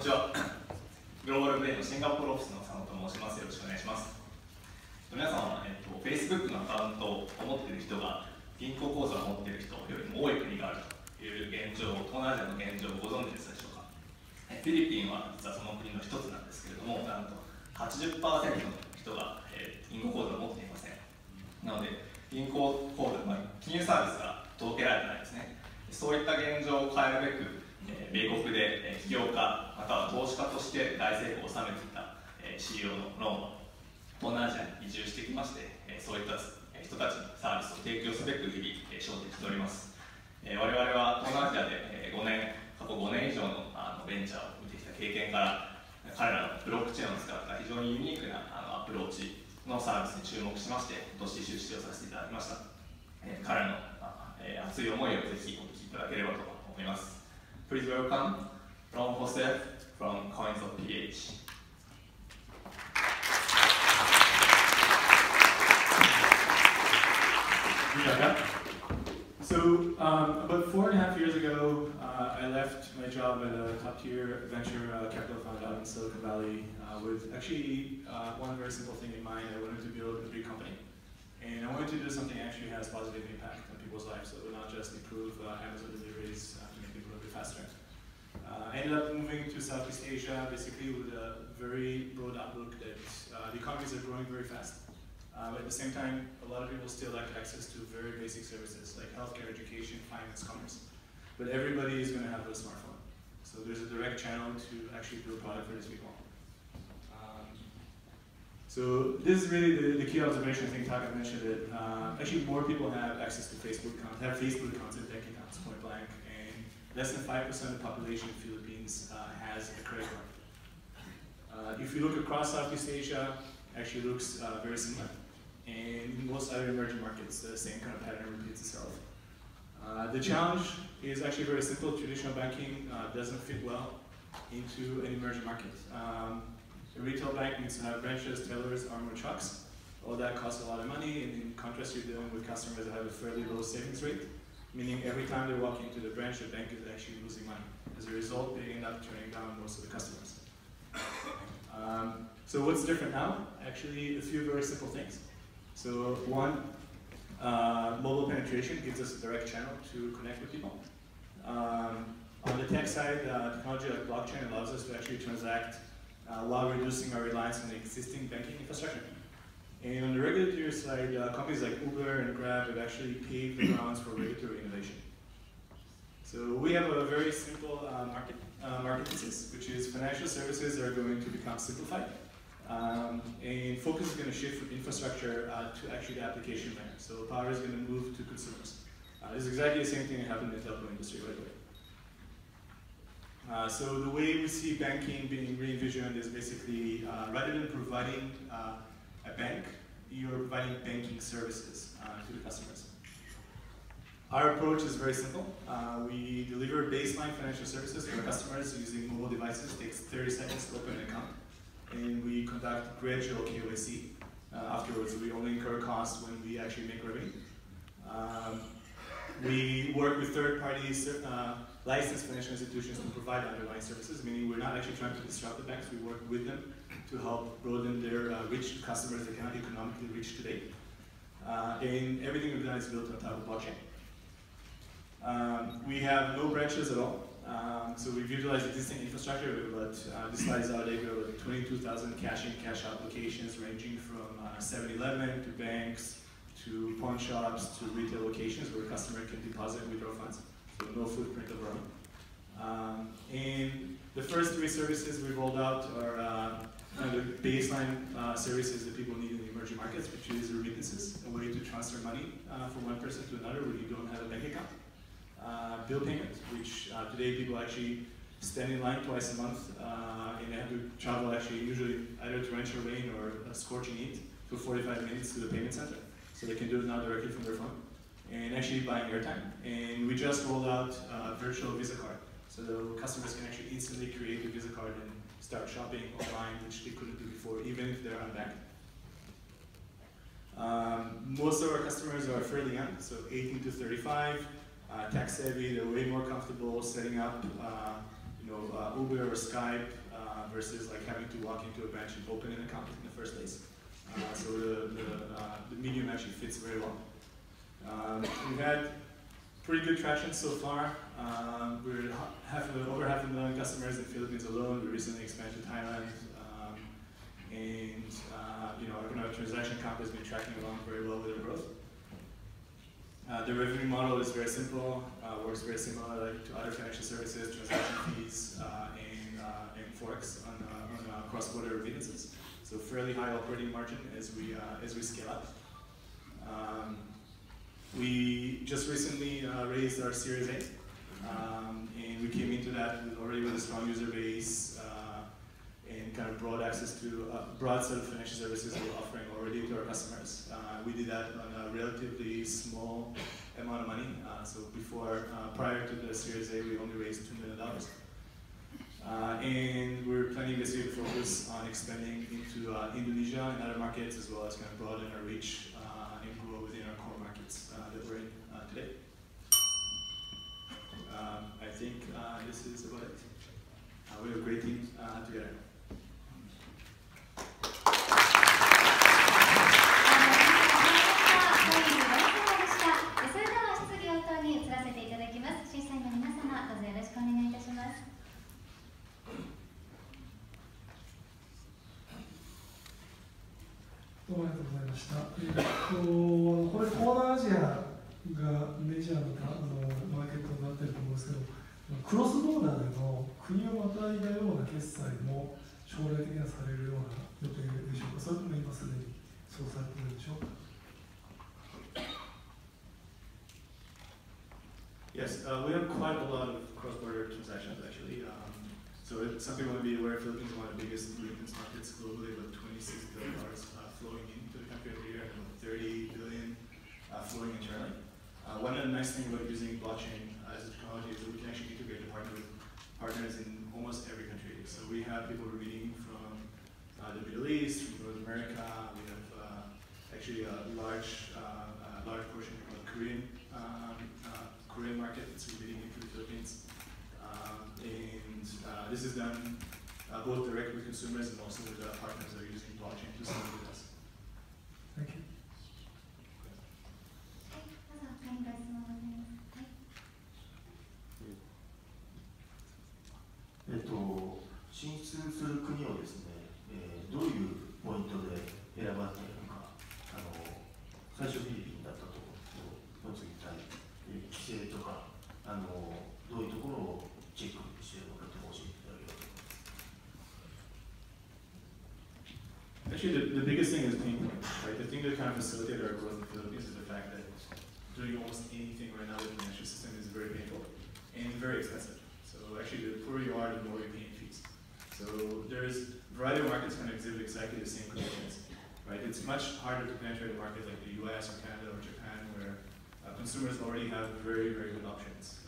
ちは。グローバルブレインのシンガポールオフィスの佐野と申します。よろしくお願いします。皆さんは、Facebook のアカウントを持っている人が銀行口座を持っている人よりも多い国があるという現状、東南アジアの現状をご存知ですでしょうか。フィリピンは実はその国の一つなんですけれども、なんと 80% の人が、銀行口座を持っていません。なので、銀行口座、金融サービスが届けられてないですね。そういった現状を変えるべく、米国で起業家または投資家として大成功を収めていた CEO のローンは東南アジアに移住してきまして、そういった人たちにサービスを提供すべく日々精進しております。我々は東南アジアで過去5年以上のベンチャーを見てきた経験から彼らのブロックチェーンを使った非常にユニークなアプローチのサービスに注目しまして今年出資をさせていただきました。彼らの熱い思いをぜひお聞きいただければと思います。Please welcome Ron Jose from Coins.ph. So about 4.5 years ago, I left my job at a top-tier venture capital fund out in Silicon Valley with actually one very simple thing in mind. I wanted to build a big company. And I wanted to do something that actually has positive impact on people's lives, so not just improve Amazon deliveries to make people a bit faster. I ended up moving to Southeast Asia, basically with a very broad outlook that the economies are growing very fast. But at the same time, a lot of people still lack access to very basic services like healthcare, education, finance, commerce. But everybody is going to have a smartphone. So there's a direct channel to actually do a product for these people. So this is really the key observation. I think Taka mentioned it. Actually, more people have access to Facebook accounts, have Facebook accounts and bank accounts, point blank, and less than 5% of the population in the Philippines has a credit card. If you look across Southeast Asia, it actually looks very similar. And in most other emerging markets, the same kind of pattern repeats itself. The challenge is actually very simple. Traditional banking doesn't fit well into an emerging market. A retail bank needs to have branches, tellers, armored trucks. All that costs a lot of money, and in contrast, you're dealing with customers that have a fairly low savings rate, meaning every time they walk into the branch, the bank is actually losing money. As a result, they end up turning down most of the customers. So what's different now? Actually, a few very simple things. So one, mobile penetration gives us a direct channel to connect with people. On the tech side, technology like blockchain allows us to actually transact while reducing our reliance on the existing banking infrastructure. And on the regulatory side, companies like Uber and Grab have actually paved the grounds for regulatory innovation. So we have a very simple market thesis, which is financial services are going to become simplified. And focus is going to shift from infrastructure to actually the application layer. So power is going to move to consumers. This is exactly the same thing that happened in the telco industry right away. So the way we see banking being re-envisioned is basically rather than providing a bank, you're providing banking services to the customers. Our approach is very simple. We deliver baseline financial services to our customers using mobile devices. It takes 30 seconds to open an account. And we conduct gradual KYC. Afterwards, we only incur costs when we actually make revenue. We work with third parties, licensed financial institutions to provide underlying services, meaning we're not actually trying to disrupt the banks. We work with them to help broaden their reach to customers they cannot economically reach today. And everything we've done is built on top of blockchain. We have no branches at all. So we've utilized existing infrastructure, but this slide is out. They go with 22,000 cash-in, cash-out locations ranging from 7-Eleven to banks to pawn shops to retail locations where a customer can deposit and withdraw funds. So no footprint of our own. And the first three services we've rolled out are kind of baseline services that people need in the emerging markets, which is remittances, a way to transfer money from one person to another when you don't have a bank account. Bill payment, which today people actually stand in line twice a month and they have to travel actually usually either torrential rain or a scorching heat for 45 minutes to the payment center. So they can do it now directly from their phone and actually buying airtime. And we just rolled out a virtual Visa card. So customers can actually instantly create a Visa card and start shopping online, which they couldn't do before, even if they're unbanked. Most of our customers are fairly young, so 18 to 35. Tech savvy, they're way more comfortable setting up Uber or Skype versus like having to walk into a branch and open an account in the first place. So the medium actually fits very well. We've had pretty good traction so far. We're over half a million customers in the Philippines alone. We recently expanded to Thailand, and our transaction count has been tracking along very well with our growth. The revenue model is very simple, works very similar to other financial services, transaction fees, and forex on cross-border remittances. So fairly high operating margin as we scale up. We just recently raised our Series A, and we came into that already with a strong user base and kind of broad access to a broad set of financial services we're offering already to our customers. We did that on a relatively small amount of money. So prior to the Series A, we only raised $2 million. And we're planning this year to focus on expanding into Indonesia and other markets, as well as kind of broaden our reach and grow within our core markets that we're in today. I think this is about it. We have a great team together. どうもありがとうございました。これ東南アジアがメジャーのマーケットになっていると思うんですけど、クロスボーダーでの国をまたいだような決済も将来的にはされるような予定でしょうか。それとも今すでにそうされているでしょうか。Yes, we have quite a lot of cross-border transactions actually. So some people might be aware Philippines is one of the biggest remittance markets globally, with $26 billion flowing into the country every year and about $30 billion flowing internally. One of the nice things about using blockchain as a technology is that we can actually integrate to partner with partners in almost every country. So we have people remitting from the Middle East, from North America. We have actually a large portion of the Korean market that's remitting into the Philippines. And this is done both direct with consumers and also with partners that are using blockchain to sell with us. Thank you. 進出する国をですね、どういうポイントで選ばれているのか、最初フィリピンだったと思っていたい、規制とか、どういうところをチェックしているのかと教えていただければと思います。Actually, the biggest thing is pain point, right? The thing that kind of facilitated our growth in the Philippines is the fact that doing almost anything right now with the financial system is very painful and very expensive. So actually, the poorer you are, the more you pay in fees. So there's a variety of markets kind of exhibit exactly the same conditions, right? It's much harder to penetrate a market like the US or Canada or Japan, where consumers already have very, very good options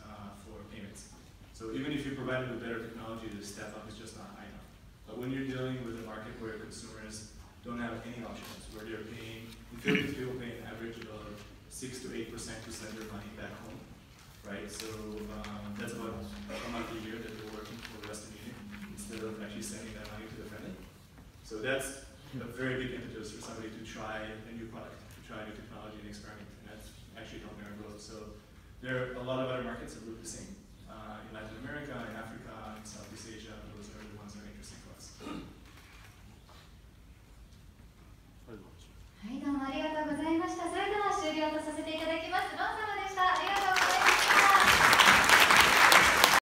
for payments. So even if you provide them with better technology, the step up is just not high enough. But when you're dealing with a market where consumers don't have any options, where they're paying, in Philippines people pay an average of 6 to 8% to send their money back home, right? So that's about a month a year that they're working for the Western Union instead of actually sending that money to their family. So that's a very big impetus for somebody to try a new product, to try a new technology and experiment, and that's actually helping our growth. So there are a lot of other markets that look the same.